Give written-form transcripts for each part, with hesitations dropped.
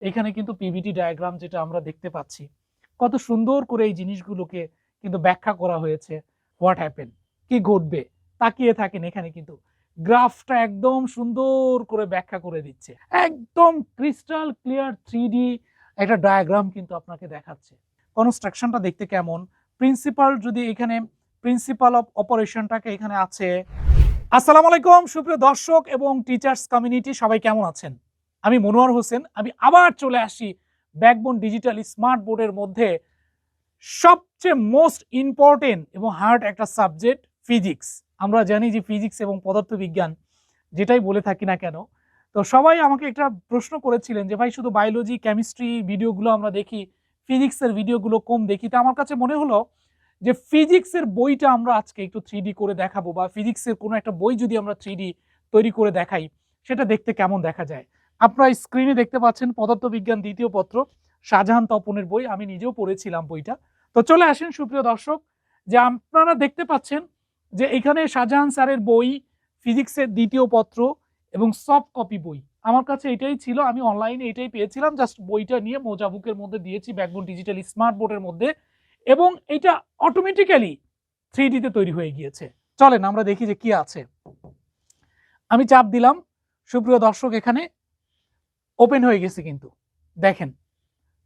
এখানে কিন্তু PVT diagram যেটা আমরা দেখতে পাচ্ছি, কত সুন্দর করে এই জিনিসগুলোকে কিন্তু ব্যাখ্যা করা হয়েছে। হোয়াট হ্যাপেন, কি ঘটবে, তাকিয়ে থাকেন, এখানে কিন্তু গ্রাফটা একদম সুন্দর করে ব্যাখ্যা করে দিচ্ছে, একদম ক্রিস্টাল ক্লিয়ার 3D একটা ডায়াগ্রাম কিন্তু আপনাকে দেখাচ্ছে। কনস্ট্রাকশনটা দেখতে কেমন, প্রিন্সিপাল যদি এখানে প্রিন্সিপাল অফ অপারেশনটাকে এখানে আছে। আসসালামু আলাইকুম সুপ্রিয় দর্শক এবং টিচার্স কমিউনিটি, সবাই কেমন আছেন? আমি মনোয়ার হোসেন, আমি আবার চলে আসি ব্যাকবোন ডিজিটাল স্মার্ট বোর্ডের মধ্যে সবচেয়ে মোস্ট ইম্পর্টেন্ট এবং হার্ড একটা সাবজেক্ট ফিজিক্স। আমরা জানি যে ফিজিক্স এবং পদার্থবিজ্ঞান যেটাই বলে থাকি না কেন, তো সবাই আমাকে একটা প্রশ্ন করেছিলেন যে ভাই শুধু বায়োলজি কেমিস্ট্রি ভিডিওগুলো আমরা দেখি, ফিজিক্সের ভিডিওগুলো কম দেখি। তো আমার কাছে মনে হলো যে ফিজিক্সের বইটা আমরা আজকে একটু 3D করে দেখাবো, বা ফিজিক্সের কোনো একটা বই যদি আমরা 3D তৈরি করে দেখাই, সেটা দেখতে কেমন দেখা যায়। আপনারা স্ক্রিনে দেখতে পাচ্ছেন পদার্থবিজ্ঞান দ্বিতীয় পত্র, শাহজাহান তপনের বই। আমি নিজেও পড়েছিলাম বইটা। তো চলে আসেন সুপ্রিয় দর্শক, যে আপনারা দেখতে পাচ্ছেন যে এখানে শাহজাহান স্যারের বই, ফিজিক্সের দ্বিতীয় পত্র এবং সফট কপি বই আমার কাছে এটাই ছিল। আমি অনলাইনে এটাই পেয়েছিলাম, জাস্ট বইটা নিয়ে মোজা বুকের মধ্যে দিয়েছি ব্যাকবোন ডিজিটাল স্মার্ট বোর্ডের মধ্যে, এবং এটা অটোমেটিক্যালি 3D তে তৈরি হয়ে গিয়েছে। চলেন আমরা দেখি যে কি আছে। আমি চাপ দিলাম, সুপ্রিয় দর্শক এখানে ওপেন হয়ে গেছে কিন্তু দেখেন।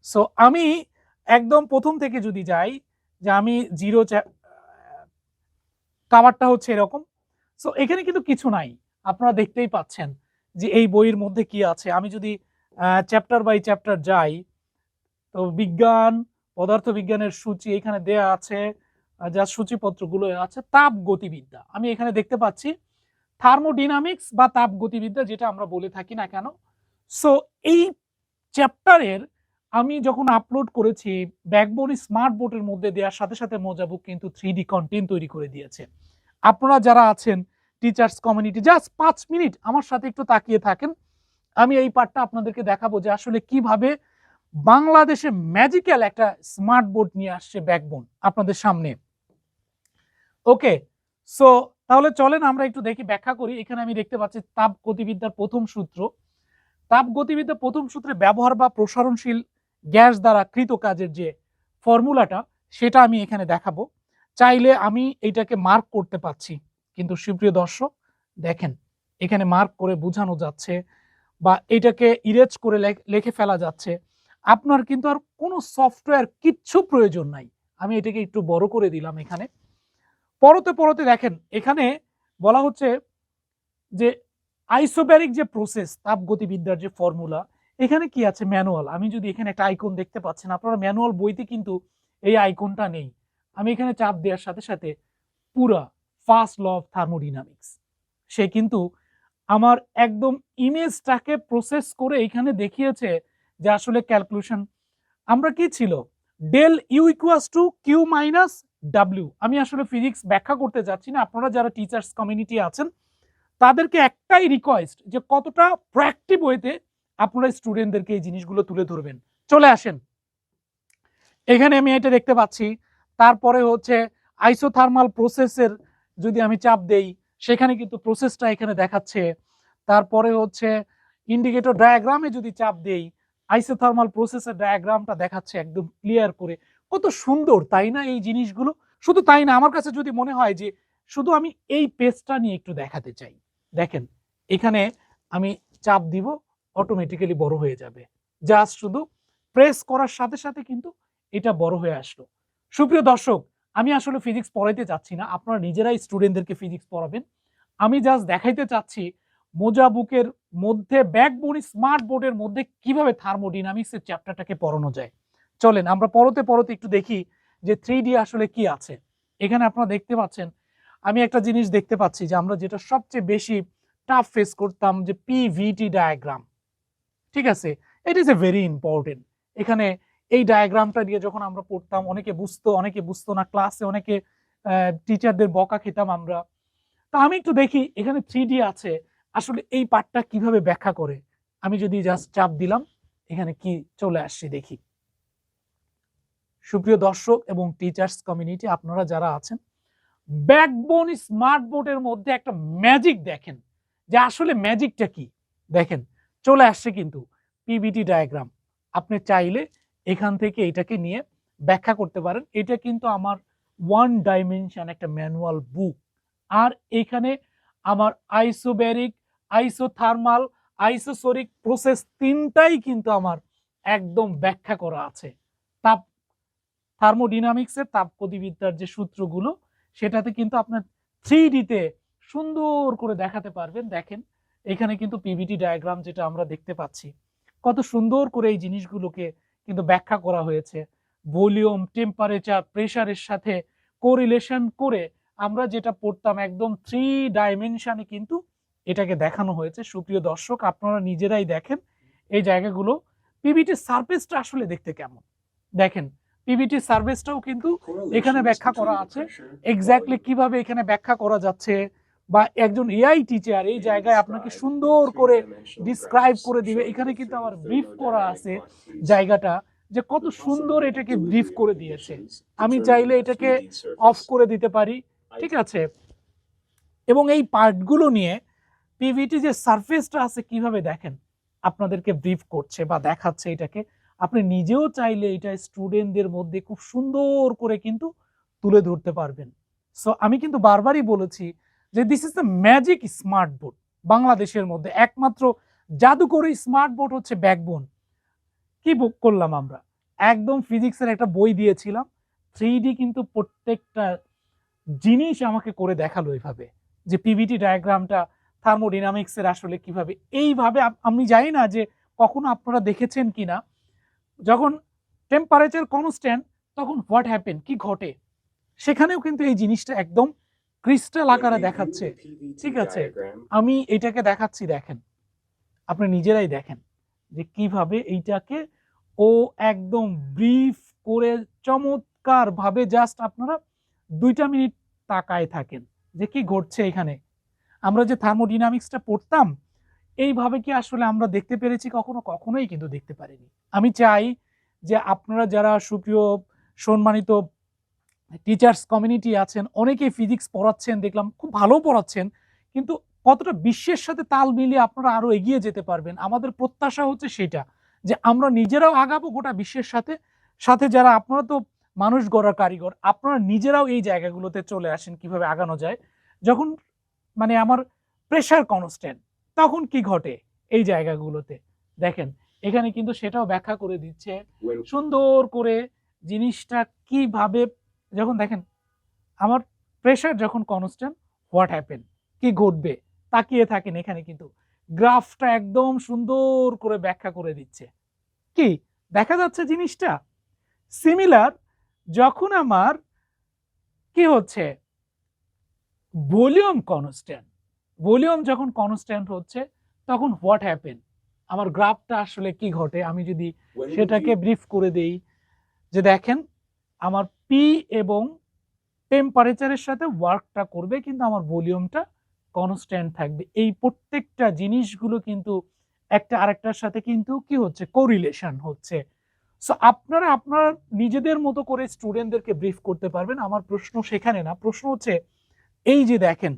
সো আমি একদম প্রথম থেকে যদি যাই, যে আমি জিরো কাভারটা হচ্ছে এরকম। সো এখানে কিন্তু কিছু নাই, আপনারা দেখতেই পাচ্ছেন যে এই বইয়ের মধ্যে কি আছে। আমি যদি চ্যাপ্টার বাই চ্যাপ্টার যাই, তো বিজ্ঞান পদার্থ বিজ্ঞানের সূচি এখানে দেয়া আছে, যা সূচিপত্রগুলো আছে। তাপ গতিবিদ্যা আমি এখানে দেখতে পাচ্ছি, থার্মোডিনামিক্স বা তাপ গতিবিদ্যা যেটা আমরা বলে থাকি না কেন। সো এই চ্যাপ্টারের আমি যখন আপলোড করেছি ব্যাকবোন স্মার্ট বোর্ডের মধ্যে দেওয়ার সাথে সাথে মোজাবুক কিন্তু 3D কন্টেন্ট তৈরি করে দিয়েছে। আপনারা যারা আছেন টিচার্স কমিউনিটি, জাস্ট 5 মিনিট আমার সাথে একটু তাকিয়ে থাকেন। আমি এই পার্টটা আপনাদেরকে দেখাবো যে আসলে কিভাবে বাংলাদেশে ম্যাজিক্যাল একটা স্মার্ট বোর্ড নিয়ে আসছে ব্যাকবোন আপনাদের সামনে। ওকে, সো তাহলে চলেন আমরা একটু দেখি, ব্যাখ্যা করি। এখানে আমি দেখতে পাচ্ছি তাপ গতিবিদ্যার প্রথম সূত্র। তাপ গতিবিদ্যা প্রথম সূত্রে ব্যবহার বা প্রসারণশীল গ্যাস দ্বারা কৃত কাজের যে ফর্মুলাটা, সেটা আমি এখানে দেখাবো। চাইলে আমি এইটাকে মার্ক করতে পাচ্ছি, কিন্তু সুপ্রিয় দর্শক দেখেন এখানে মার্ক করে বোঝানো যাচ্ছে, বা এটাকে ইরেজ করে লিখে ফেলা যাচ্ছে। আপনার কিন্তু আর কোনো সফটওয়্যার কিচ্ছু প্রয়োজন নাই। আমি এটাকে একটু বড় করে দিলাম। এখানে পরতে পরতে দেখেন এখানে বলা হচ্ছে যে আইসোব্যারিক যে প্রসেস, তাপগতিবিদ্যার যে ফর্মুলা, এখানে কি আছে ম্যানুয়াল। আমি যদি এখানে একটা আইকন দেখতে পাচ্ছেন, আপনারা ম্যানুয়াল বইতে কিন্তু এই আইকনটা নেই। আমি এখানে চাপ দেওয়ার সাথে সাথে পুরা ফার্স্ট ল অফ থার্মোডিনামিক্স সে কিন্তু আমার একদম ইমেজটাকে প্রসেস করে এখানে দেখিয়েছে যে আসলে ক্যালকুলেশন আমরা কি ছিল, del U equals to Q minus W. আমি আসলে ফিজিক্স ব্যাখ্যা করতে যাচ্ছি না, আপনারা যারা টিচার্স কমিউনিটি আছেন তাদেরকে একটাই রিকোয়েস্ট যে কতটা প্রোঅ্যাক্টিভ ওয়েতে আপনারা স্টুডেন্টদেরকে এই জিনিসগুলো তুলে ধরবেন। চলে আসেন, এখানে আমি এটা দেখতে পাচ্ছি। তারপরে হচ্ছে আইসোথার্মাল প্রসেসের যদি আমি চাপ দেই, সেখানে কিন্তু প্রসেসটা এখানে দেখাচ্ছে। তারপরে হচ্ছে ইন্ডিকেটর ডায়াগ্রামে যদি চাপ দেই, আইসোথার্মাল প্রসেসের ডায়াগ্রামটা দেখাচ্ছে একদম ক্লিয়ার করে। কত সুন্দর তাই না এই জিনিসগুলো? শুধু তাই না, আমার কাছে যদি মনে হয় যে শুধু আমি এই পেজটা নিয়ে একটু দেখাতে চাই, দেখেন এখানে আমি চাপ দিব, অটোমেটিক্যালি বড় হয়ে যাবে। জাস্ট শুধু প্রেস করার সাথে সাথে কিন্তু এটা বড় হয়ে আসলো। সুপ্রিয় দর্শক, আমি আসলে ফিজিক্স পড়াইতে চাচ্ছি না, আপনারা নিজেরাই স্টুডেন্টদেরকে ফিজিক্স পড়াবেন। আমি জাস্ট দেখাইতে চাচ্ছি মোজা বুকের মধ্যে ব্যাকবোন স্মার্ট বোর্ডের মধ্যে কিভাবে থার্মোডিনামিক্সের চ্যাপ্টারটাকে পড়ানো যায়। চলেন আমরা পরতে পরতে একটু দেখি যে 3D আসলে কি আছে। এখানে আপনারা দেখতে পাচ্ছেন, আমি একটা জিনিস দেখতে পাচ্ছি যে আমরা যেটা সবচেয়ে বেশি টাফ ফেস করতাম, যে পিভিটি ডায়াগ্রাম। ঠিক আছে, it is a very important. এখানে এই ডায়াগ্রামটা দিয়ে যখন আমরা পড়তাম, অনেকে বুঝতো অনেকে বুঝতো না, ক্লাসে অনেকে টিচারদের বকা খেতাম আমরা। তা আমি একটু দেখি এখানে 3D আছে, আসলে এই পার্টটা কিভাবে ব্যাখ্যা করে। আমি যদি জাস্ট চাপ দিলাম, এখানে কি চলে আসছে দেখি। সুপ্রিয় দর্শক এবং টিচার্স কমিউনিটি আপনারা যারা আছেন, ব্যাকবোন স্মার্ট বোর্ডের মধ্যে একটা ম্যাজিক দেখেন, যে আসলে ম্যাজিকটা কি। দেখেন চলে আসছে কিন্তু পিভিটি ডায়াগ্রাম। আপনি চাইলে এখান থেকে এটাকে নিয়ে ব্যাখ্যা করতে পারেন। এটা কিন্তু আমার ওয়ান ডাইমেনশন একটা ম্যানুয়াল বুক। আর এখানে আমার আইসোব্যারিক, আইসোথার্মাল, আইসোসোরিক প্রসেস তিনটাই কিন্তু আমার একদম ব্যাখ্যা করা আছে। তাপ থার্মোডিনামিক্সের তাপগতিবিদ্যার যে সূত্রগুলো সেটাতে কিন্তু আপনার 3D তে সুন্দর করে দেখাতে পারবেন। দেখেন এখানে কিন্তু পিভিটি ডায়াগ্রাম যেটা আমরা দেখতে পাচ্ছি, কত সুন্দর করে এই জিনিসগুলোকে কিন্তু ব্যাখ্যা করা হয়েছে। ভলিউম, টেম্পারেচার, প্রেসারের সাথে কোরিলেশন করে আমরা যেটা পড়তাম একদম 3 ডাইমেনশনে কিন্তু এটাকে দেখানো হয়েছে। সুপ্রিয় দর্শক, আপনারা নিজেরাই দেখেন এই জায়গাগুলো। পিভিটির সারফেসটা আসলে দেখতে কেমন দেখেন। পিভিটি সারফেসটাও কিন্তু এখানে ব্যাখ্যা করা আছে, এক্স্যাক্টলি কিভাবে এখানে ব্যাখ্যা করা যাচ্ছে, বা একজন এআই টিচার এই জায়গায় আপনাকে সুন্দর করে ডিসক্রাইব করে দিবে। এখানে কিন্তু আমার ব্রিফ করা আছে জায়গাটা, যে কত সুন্দর এটাকে ব্রিফ করে দিয়েছে। আমি চাইলে এটাকে অফ করে দিতে পারি, ঠিক আছে। এবং এই পার্টগুলো নিয়ে পিভিটি যে সারফেসটা আছে কিভাবে দেখেন আপনাদেরকে ব্রিফ করছে বা দেখাচ্ছে এটাকে। আপনি নিজেও চাইলে এটা স্টুডেন্টদের মধ্যে খুব সুন্দর করে কিন্তু তুলে ধরতে পারবেন। সো আমি কিন্তু বারবারই বলেছি যে this is the magic smart board. বাংলাদেশের মধ্যে একমাত্র জাদুকরী স্মার্ট বোর্ড হচ্ছে ব্যাকবোন। কি বুক করলাম আমরা, একদম ফিজিক্সের একটা বই দিয়েছিলাম, 3D কিন্তু প্রত্যেকটা জিনিস আমাকে করে দেখালো এইভাবে, যে পিভিটি ডায়াগ্রামটা থার্মোডিনামিক্সের আসলে কিভাবে এইভাবে। আমি জানি না যে কখনো আপনারা দেখেছেন কিনা, যখন টেম্পারেচার কনস্ট্যান্ট তখন হোয়াট হ্যাপেন, কি ঘটে, সেখানেও কিন্তু এই জিনিসটা একদম ক্রিস্টাল আকারে দেখাচ্ছে, ঠিক আছে। আমি এটাকে দেখাচ্ছি, দেখেন আপনি নিজেরাই দেখেন যে কিভাবে এইটাকে ও একদম ব্রিফ করে চমৎকার ভাবে, জাস্ট আপনারা 2টা মিনিট তাকায় থাকেন যে কি ঘটছে এখানে। আমরা যে থার্মোডিনামিক্সটা পড়তাম এইভাবে কি আসলে আমরা দেখতে পেরেছি কখনো? কখনোই কিন্তু দেখতে পারিনি। আমি চাই যে আপনারা যারা সুপ্রিয় সম্মানিত টিচার্স কমিউনিটি আছেন, অনেকেই ফিজিক্স পড়াচ্ছেন, দেখলাম খুব ভালো পড়াচ্ছেন, কিন্তু কতটা বিশ্বের সাথে তাল মিলিয়ে আপনারা আরো এগিয়ে যেতে পারবেন, আমাদের প্রত্যাশা হচ্ছে সেটা, যে আমরা নিজেরাও আগাবো গোটা বিশ্বের সাথে সাথে। যারা আপনারা তো মানুষ গড়ার কারিগর, আপনারা নিজেরাও এই জায়গাগুলোতে চলে আসেন কিভাবে আগানো যায়। যখন মানে আমার প্রেসার কনস্ট্যান্ট, তখন কি ঘটে এই জায়গাগুলোতে দেখেন। এখানে কিন্তু সেটাও ব্যাখ্যা করে দিচ্ছে সুন্দর করে জিনিসটা কিভাবে। যখন দেখেন আমার প্রেসার যখন কনস্ট্যান্ট, হোয়াট হ্যাপেন, কি ঘটবে, তাকিয়ে থাকেন। এখানে কিন্তু গ্রাফটা একদম সুন্দর করে ব্যাখ্যা করে দিচ্ছে। কি দেখা যাচ্ছে জিনিসটা সিমিলার। যখন আমার কি হচ্ছে ভলিউম কনস্ট্যান্ট, ভলিউম যখন কনস্ট্যান্ট হচ্ছে তখন হোয়াট হ্যাপেন, আমার গ্রাফটা আসলে কি ঘটে। আমি যদি সেটাকে ব্রিফ করে দেই, যে দেখেন আমার পি এবং টেম্পারেচারের সাথে ওয়ার্কটা করবে কিন্তু আমার ভলিউমটা কনস্ট্যান্ট থাকবে। এই প্রত্যেকটা জিনিসগুলো কিন্তু একটা আরেকটার সাথে কিন্তু কি হচ্ছে, কোরিলেশন হচ্ছে। সো আপনারা আপনারা নিজেদের মতো করে স্টুডেন্টদেরকে ব্রিফ করতে পারবেন। আমার প্রশ্ন সেখানে না, প্রশ্ন হচ্ছে এই যে দেখেন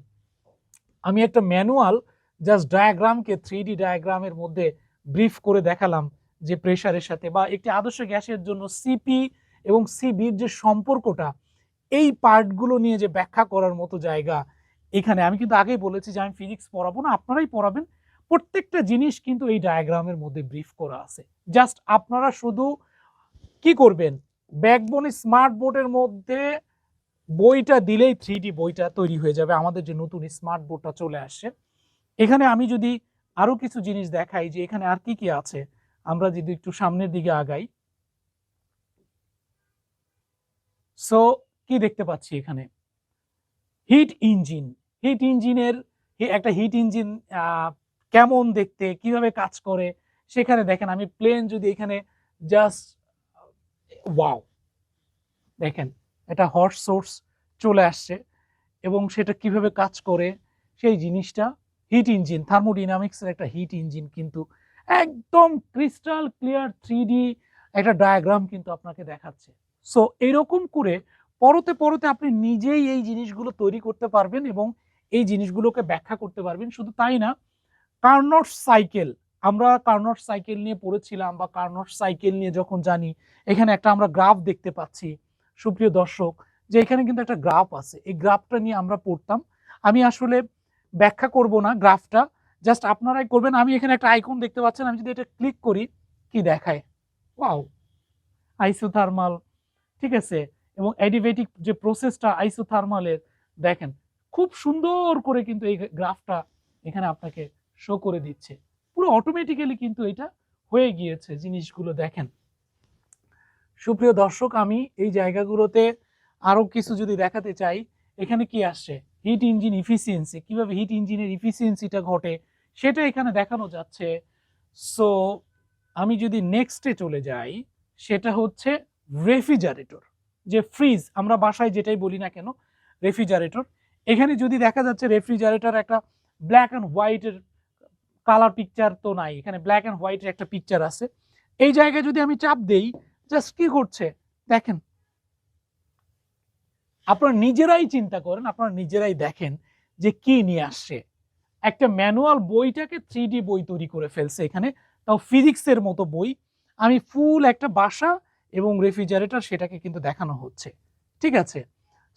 আমি একটা ম্যানুয়াল জাস্ট ডায়াগ্রামকে 3D ডায়াগ্রামের মধ্যে ব্রিফ করে দেখালাম, যে প্রেসারের সাথে বা একটি আদর্শ গ্যাসের জন্য সিপি এবং সিবির যে সম্পর্কটা, এই পার্টগুলো নিয়ে যে ব্যাখ্যা করার মতো জায়গা এখানে। আমি কিন্তু আগেই বলেছি যে আমি ফিজিক্স পড়াবো না, আপনারাই পড়াবেন। প্রত্যেকটা জিনিস কিন্তু এই ডায়াগ্রামের মধ্যে ব্রিফ করা আছে। জাস্ট আপনারা শুধু কি করবেন, ব্যাকবোন স্মার্ট বোর্ডের মধ্যে বইটা দিলেই 3D বইটা তৈরি হয়ে যাবে। আমাদের যে নতুন স্মার্ট বোর্ডটা চলে আসছে, এখানে আমি যদি আরো কিছু জিনিস দেখাই যে এখানে আর কি কি আছে, আমরা যদি একটু সামনের দিকে আগাই। সো কি দেখতে পাচ্ছি এখানে, হিট ইঞ্জিন। হিট ইঞ্জিনের একটা হিট ইঞ্জিন কেমন দেখতে, কিভাবে কাজ করে, সেখানে দেখেন আমি প্লেন যদি এখানে জাস্ট ওয়াও দেখেন এটা হর্স সোর্স চলে আসছে এবং সেটা কিভাবে কাজ করে সেই জিনিসটা। হিট ইঞ্জিন, থার্মোডিনামিক্সের একটা হিট ইঞ্জিন কিন্তু একদম ক্রিস্টাল ক্লিয়ার 3D একটা ডায়াগ্রাম কিন্তু আপনাকে দেখাচ্ছে। সো এরকম করে পরতে পরতে আপনি নিজেই এই জিনিসগুলো তৈরি করতে পারবেন এবং এই জিনিসগুলোকে ব্যাখ্যা করতে পারবেন। শুধু তাই না, কার্নোট সাইকেল আমরা কার্নোট সাইকেল নিয়ে পড়েছিলাম বা কার্নোট সাইকেল নিয়ে যখন জানি, এখানে একটা আমরা গ্রাফ দেখতে পাচ্ছি সুপ্রিয় দর্শক, যে এখানে কিন্তু একটা গ্রাফ আছে। এই গ্রাফটা নিয়ে আমরা পড়তাম। আমি আসলে ব্যাখ্যা করব না গ্রাফটা, জাস্ট আপনারাই করবেন। আমি এখানে একটা আইকন দেখতে পাচ্ছেন, আমি যদি এটা ক্লিক করি কি দেখায়, ওয়াও, আইসোথার্মাল, ঠিক আছে, এবং অ্যাডিবেটিক যে প্রসেসটা আইসোথার্মালের, দেখেন খুব সুন্দর করে কিন্তু এই গ্রাফটা এখানে আপনাকে শো করে দিচ্ছে। পুরো অটোমেটিক্যালি কিন্তু এটা হয়ে গিয়েছে জিনিসগুলো। দেখেন সুপ্রিয় দর্শক, আমি এই জায়গাগুলোতে আরো কিছু যদি দেখাতে চাই, এখানে কি আসছে, হিট ইঞ্জিন ইফিসিয়েন্সি, কিভাবে হিট ইঞ্জিনের ইফিসিয়েন্সিটা ঘটে সেটা এখানে দেখানো যাচ্ছে। সো আমি যদি নেক্সটে চলে যাই, সেটা হচ্ছে রেফ্রিজারেটর, যে ফ্রিজ আমরা বাসায় যেটাই বলি না কেন, রেফ্রিজারেটর। এখানে যদি দেখা যাচ্ছে রেফ্রিজারেটর একটা ব্ল্যাক অ্যান্ড হোয়াইটের কালার পিকচার তো নাই, এখানে ব্ল্যাক অ্যান্ড হোয়াইটের একটা পিকচার আছে। এই জায়গায় যদি আমি চাপ দেই, জাস্ট কি করছে দেখেন, আপনারা নিজেরাই চিন্তা করেন, আপনারা নিজেরাই দেখেন যে কি নিয়ে আসছে। একটা ম্যানুয়াল বইটাকে 3D বই তৈরি করে ফেলছে এখানে, তাও ফিজিক্সের মতো বই। আমি ফুল একটা বাসা এবং রেফ্রিজারেটর সেটাকে কিন্তু দেখানো হচ্ছে, ঠিক আছে।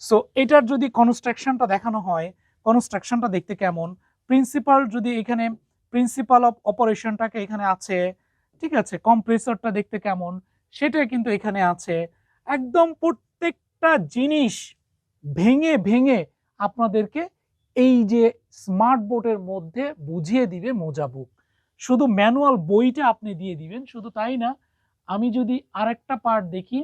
সো এটার যদি কনস্ট্রাকশনটা দেখানো হয়, কনস্ট্রাকশনটা দেখতে কেমন, প্রিন্সিপাল যদি এখানে প্রিন্সিপাল অফ অপারেশনটাকে এখানে আছে, ঠিক আছে, কম্প্রেসরটা দেখতে কেমন সেটা কিন্তু এখানে আছে। একদম প্রত্যেকটা জিনিস ভেঙে ভেঙে আপনাদেরকে এই যে স্মার্ট বোর্ডের মধ্যে বুঝিয়ে দিবে মোজাবুক। শুধু ম্যানুয়াল বইটা আপনি দিয়ে দিবেন, শুধু তাই না, আমি যদি আরেকটা পার্ট দেখি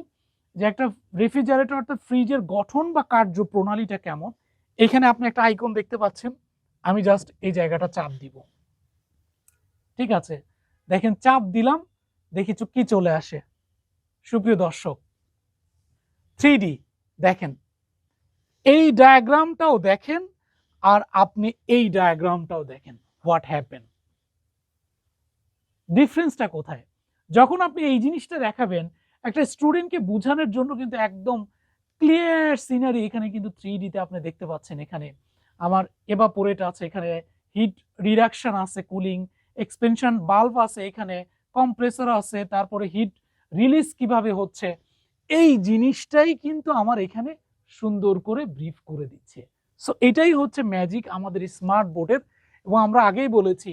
যে একটা রেফ্রিজারেটর অর্থাৎ ফ্রিজের গঠন বা কার্যপ্রণালীটা কেমন, এখানে আপনি একটা আইকন দেখতে পাচ্ছেন। আমি জাস্ট এই জায়গাটা চাপ দিব, ঠিক আছে, দেখেন চাপ দিলাম, দেখি কি চলে আসে সুপ্রিয় দর্শক, 3D। দেখেন এই ডায়াগ্রামটাও দেখেন আর আপনি এই ডায়াগ্রামটাও দেখেন, হোয়াট হ্যাপেন, ডিফারেন্সটা কোথায়। যখন আপনি এই জিনিসটা দেখাবেন একটা স্টুডেন্টকে বোঝানোর জন্য, কিন্তু একদম ক্লিয়ার সিনারি এখানে কিন্তু 3D তে আপনি দেখতে পাচ্ছেন। এখানে আমার এভাপোরেট আছে, এখানে হিট রিডাকশন আছে, কুলিং এক্সপেনশন বাল্ব আছে, এখানে কম্প্রেসর আছে, তারপরে হিট রিলিজ কিভাবে হচ্ছে, এই জিনিসটাই কিন্তু আমার এখানে সুন্দর করে ব্রিফ করে দিচ্ছে। সো এটাই হচ্ছে ম্যাজিক আমাদের স্মার্ট বোর্ডের। এবং আমরা আগেই বলেছি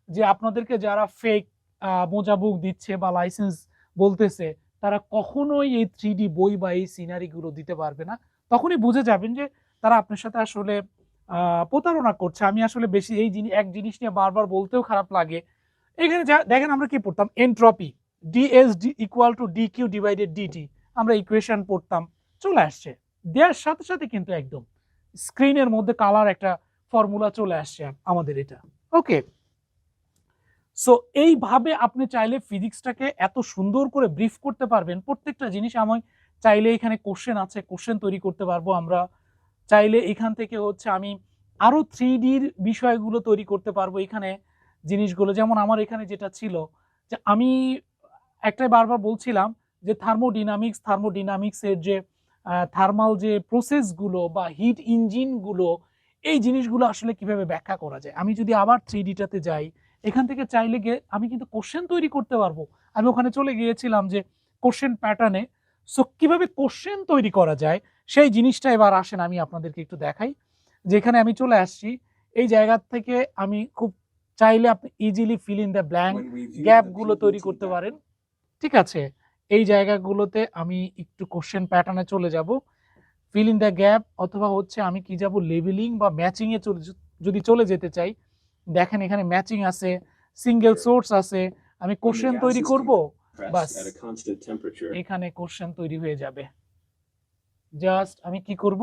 যে আপনাদেরকে যারা ফেক মোজা বুক দিচ্ছে বা লাইসেন্স বলতেছে, তারা কখনোই এই 3D বই বা এই সিনারিগুলো দিতে পারবে না। তখনই বুঝে যাবেন যে তারা আপনার সাথে আসলে প্রতারণা করছে। আমি আসলে বেশি এই এক জিনিস নিয়ে বারবার বলতেও খারাপ লাগে। এখানে দেখেন আমরা কি পড়তাম, entropy, DSD equal to DQ divided DT, আমরা ইকুয়েশন পড়তাম, চলে আসছে দেওয়ার সাথে সাথে কিন্তু একদম স্ক্রিনের মধ্যে কালার একটা ফর্মুলা চলে আসছে আমাদের এটা। ওকে, সো এইভাবে আপনি চাইলে ফিজিক্সটাকে এত সুন্দর করে ব্রিফ করতে পারবেন। প্রত্যেকটা জিনিস আমি চাইলে এখানে কোশ্চেন আছে, কোশ্চেন তৈরি করতে পারবো আমরা চাইলে। এখান থেকে হচ্ছে আমি আরো 3Dর বিষয়গুলো তৈরি করতে পারবো এখানে জিনিসগুলো। যেমন আমার এখানে যেটা ছিল যে আমি একটাই বারবার বলছিলাম যে থার্মোডিনামিক্সের যে থার্মাল যে প্রসেসগুলো বা হিট ইঞ্জিনগুলো, এই জিনিসগুলো আসলে কিভাবে ব্যাখ্যা করা যায়। আমি যদি আবার 3Dটাতে যাই, এখান থেকে চাইলে গিয়ে আমি কিন্তু কোশ্চেন তৈরি করতে পারবো। আমি ওখানে চলে গিয়েছিলাম যে কোশ্চেন প্যাটার্নে। সো কিভাবে কোশ্চেন তৈরি করা যায় সেই জিনিসটা এবার আসেন আমি আপনাদেরকে একটু দেখাই। যেখানে আমি চলে আসছি এই জায়গা থেকে আমি খুব চাইলে আপনি easily fill in the blank গ্যাপগুলো তৈরি করতে পারেন, ঠিক আছে। এই জায়গাগুলোতে আমি একটু কোশ্চেন প্যাটার্নে চলে যাব, ফিল ইন দ্য গ্যাপ, অথবা হচ্ছে আমি কি যাব লেভেলিং বা ম্যাচিং এ যদি চলে যেতে চাই, দেখেন এখানে ম্যাচিং আছে, সিঙ্গেল সোর্স আছে। আমি কোশ্চেন তৈরি করব, বাস এখানে কোশ্চেন তৈরি হয়ে যাবে। জাস্ট আমি কি করব,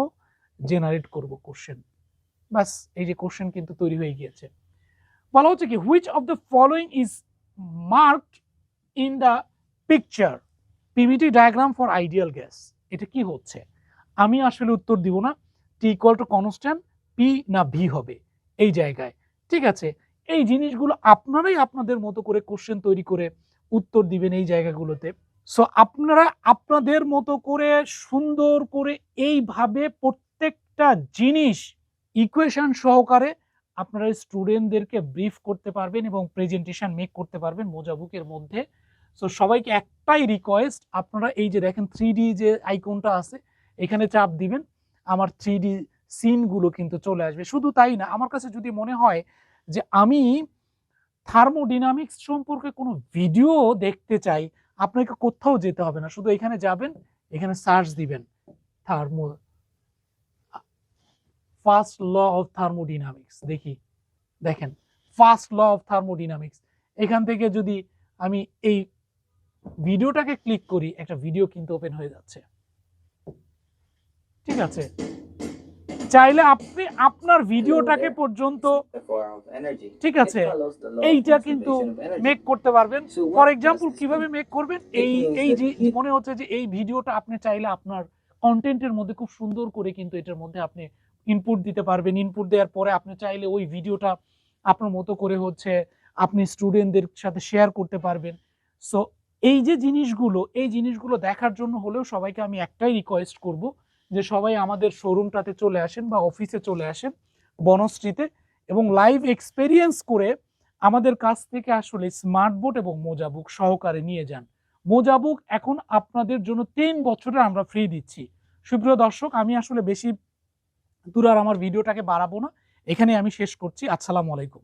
জেনারেট করব কোশ্চেন, বাস এই যে কোশ্চেন কিন্তু তৈরি হয়ে গিয়েছে। বলা হচ্ছে কি, which of the following is marked in the picture PVT diagram for ideal gas. এটা কি হচ্ছে, আমি আসলে উত্তর দিব না, T equal to constant, P না ভি হবে এই জায়গায়, ঠিক আছে। এই জিনিসগুলো আপনারাই আপনাদের মতো করে কোশ্চেন তৈরি করে উত্তর দিবেন এই জায়গাগুলোতে। সো আপনারা আপনাদের মতো করে সুন্দর করে এইভাবে প্রত্যেকটা জিনিস ইকুয়েশন সহকারে আপনারা স্টুডেন্টদেরকে ব্রিফ করতে পারবেন এবং প্রেজেন্টেশন মেক করতে পারবেন মোজা বুকের মধ্যে। সো সবাইকে একটাই রিকোয়েস্ট, আপনারা এই যে দেখেন 3D যে আইকনটা আছে এখানে চাপ দিবেন, আমার 3D সিনগুলো কিন্তু চলে আসবে। শুধু তাই না, আমার কাছে যদি মনে হয় যে আমি থার্মোডিনামিক্স সম্পর্কে কোনো ভিডিও দেখতে চাই, আপনাকে কোথাও যেতে হবে না, শুধু এখানে যাবেন, এখানে সার্চ দিবেন thermo first law of thermodynamics, দেখি দেখেন ফার্স্ট ল অফ থার্মোডিনামিক্স। এখান থেকে যদি আমি এই ভিডিওটাকে ক্লিক করি, একটা ভিডিও কিন্তু ওপেন হয়ে যাচ্ছে। ঠিক আছে, চাইলে আপনি আপনার ভিডিওটাকে পর্যন্ত, ঠিক আছে, এইটা কিন্তু মেক করতে পারবেন। ফর এক্সাম্পল কিভাবে মেক করবেন, এই যে মনে হচ্ছে যে এই ভিডিওটা আপনি চাইলে আপনার কন্টেন্টের মধ্যে খুব সুন্দর করে কিন্তু এটার মধ্যে আপনি ইনপুট দিতে পারবেন। ইনপুট দেওয়ার পরে আপনি চাইলে ওই ভিডিওটা আপনার মতো করে হচ্ছে আপনি স্টুডেন্টদের সাথে শেয়ার করতে পারবেন। সো এই যে জিনিসগুলো, এই জিনিসগুলো দেখার জন্য হলেও সবাইকে আমি একটাই রিকোয়েস্ট করব যে সবাই আমাদের শোরুমটাতে চলে আসেন বা অফিসে চলে আসেন বনশ্রীতে, এবং লাইভ এক্সপেরিয়েন্স করে আমাদের কাছ থেকে আসলে স্মার্ট বোর্ড এবং মোজা বুক সহকারে নিয়ে যান। মোজা বুক এখন আপনাদের জন্য 3 বছরের আমরা ফ্রি দিচ্ছি। সুপ্রিয় দর্শক, আমি আসলে বেশি দূর আর আমার ভিডিওটাকে বাড়াবো না, এখানে আমি শেষ করছি। আসসালামু আলাইকুম।